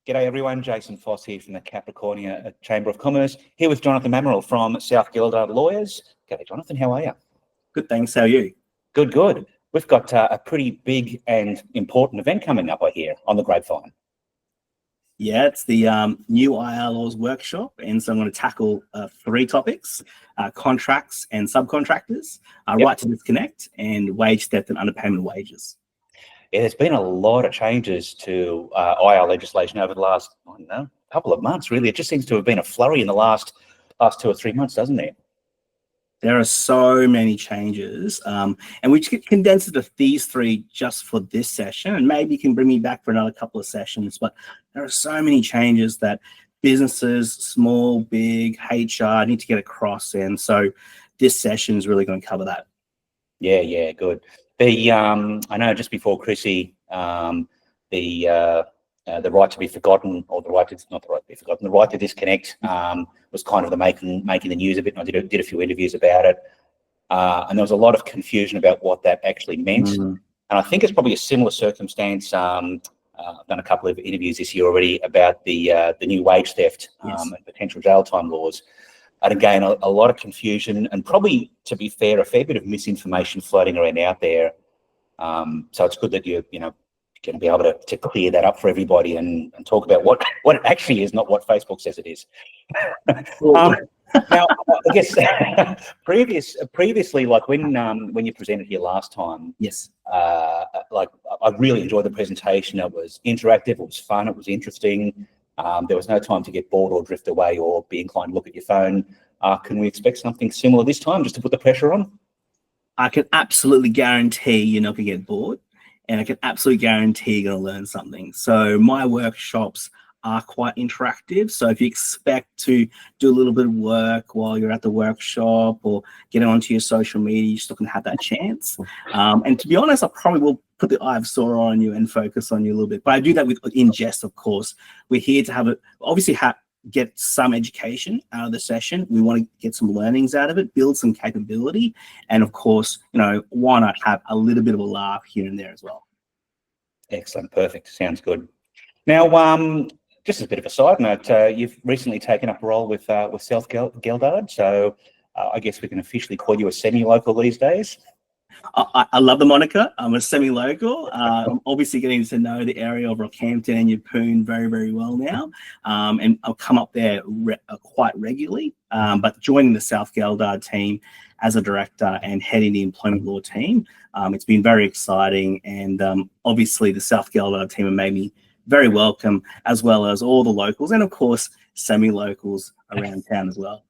G'day everyone, Jason Foss here from the Capricornia Chamber of Commerce, here with Jonathan Mamaril from South Geldard Lawyers. G'day Jonathan, how are you? Good, thanks. How are you? Good, good. We've got a pretty big and important event coming up, I hear, on the grapevine. Yeah, it's the new IR Laws workshop, and so I'm going to tackle three topics: contracts and subcontractors, right to disconnect, and wage theft and underpayment of wages. Yeah, there's been a lot of changes to IR legislation over the last, I don't know, couple of months, really. It just seems to have been a flurry in the last 2 or 3 months, doesn't it? There are so many changes, and we just condensed it to these three just for this session, and maybe you can bring me back for another couple of sessions, but there are so many changes that businesses, small, big, HR, need to get across, and so this session is really going to cover that. Yeah, good. I know just before Chrissy, the right to be forgotten, or the right to disconnect was kind of the making the news a bit. And I did a few interviews about it, and there was a lot of confusion about what that actually meant. And I think it's probably a similar circumstance. I've done a couple of interviews this year already about the new wage theft and potential jail time laws. And again, a lot of confusion, and probably, to be fair, a fair bit of misinformation floating around out there. So it's good that you're going to be able to clear that up for everybody and talk about what it actually is, not what Facebook says it is. Now, I guess previously, like when you presented here last time, like I really enjoyed the presentation. It was interactive, it was fun, it was interesting. There was no time to get bored or drift away or be inclined to look at your phone. Can we expect something similar this time, just to put the pressure on? I can absolutely guarantee you're not going to get bored, and I can absolutely guarantee you're going to learn something. So my workshops are quite interactive. So if you expect to do a little bit of work while you're at the workshop or get onto your social media, you're still going to have that chance. And to be honest, I probably will put the eye of Sora on you and focus on you a little bit. But I do that in jest, of course. We're here to get some education out of the session. We want to get some learnings out of it, build some capability, and of course, why not have a little bit of a laugh here and there as well. Excellent, perfect, sounds good. Now, just as a bit of a side note, you've recently taken up a role with South Geldard, so I guess we can officially call you a semi-local these days. I love the moniker. I'm a semi-local. I'm obviously getting to know the area of Rockhampton and Yeppoon very, very well now, and I'll come up there quite regularly. But joining the South Geldard team as a director and heading the employment law team, it's been very exciting, and obviously the South Geldard team have made me very welcome, as well as all the locals and of course semi-locals around town as well.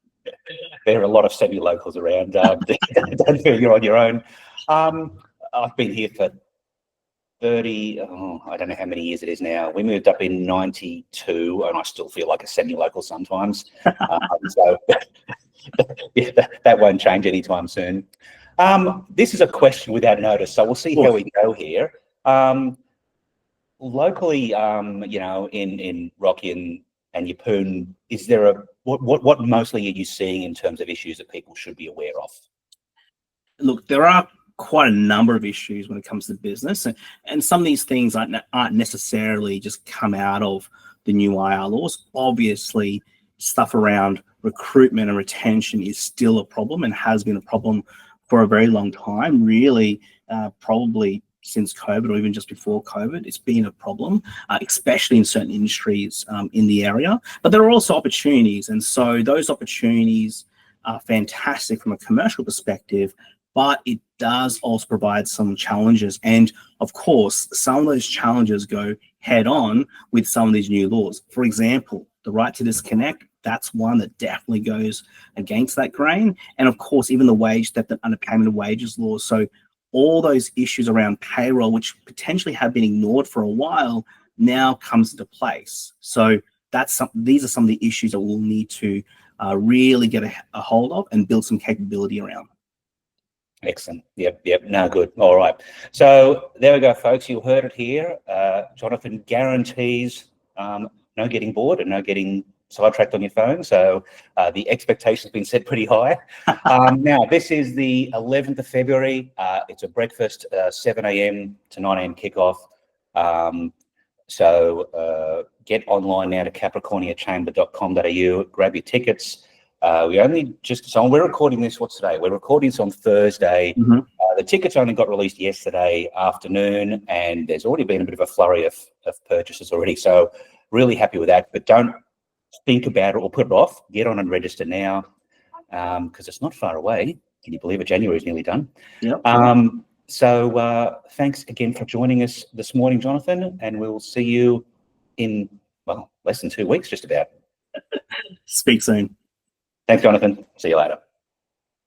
There are a lot of semi-locals around. Don't feel you're on your own. I've been here for 30, I don't know how many years it is now. We moved up in 92, and I still feel like a semi-local sometimes. So yeah, that won't change anytime soon. This is a question without notice, so we'll see how we go here. Locally, in Rocky and Yeppoon, is there what mostly are you seeing in terms of issues that people should be aware of? Look, there are quite a number of issues when it comes to business, and some of these things aren't necessarily just come out of the new IR laws. Obviously, stuff around recruitment and retention is still a problem and has been a problem for a very long time, really, probably since COVID or even just before COVID. It's been a problem, especially in certain industries in the area. But there are also opportunities, and so those opportunities are fantastic from a commercial perspective, but it does also provide some challenges. And of course, some of those challenges go head on with some of these new laws. For example, the right to disconnect, that's one that definitely goes against that grain. And of course, even the wage theft and underpayment of wages laws. So all those issues around payroll, which potentially have been ignored for a while, now comes into place. So these are some of the issues that we'll need to really get a hold of and build some capability around. Excellent. Yep. No, good. All right. So there we go, folks. You heard it here. Jonathan guarantees no getting bored and no getting sidetracked on your phone. So the expectation's been set pretty high. Now, this is the 11th of February. It's a breakfast, 7 a.m. to 9 a.m. kickoff. So get online now to capricorniachamber.com.au, grab your tickets. We're recording this, what's today? We're recording this on Thursday. The tickets only got released yesterday afternoon, and there's already been a bit of a flurry of purchases already. So really happy with that, but don't think about it or put it off. Get on and register now, because it's not far away. Can you believe it? January is nearly done. Yep. So thanks again for joining us this morning, Jonathan, and we'll see you in, well, less than 2 weeks, just about. Speak soon. Thanks, Jonathan. See you later.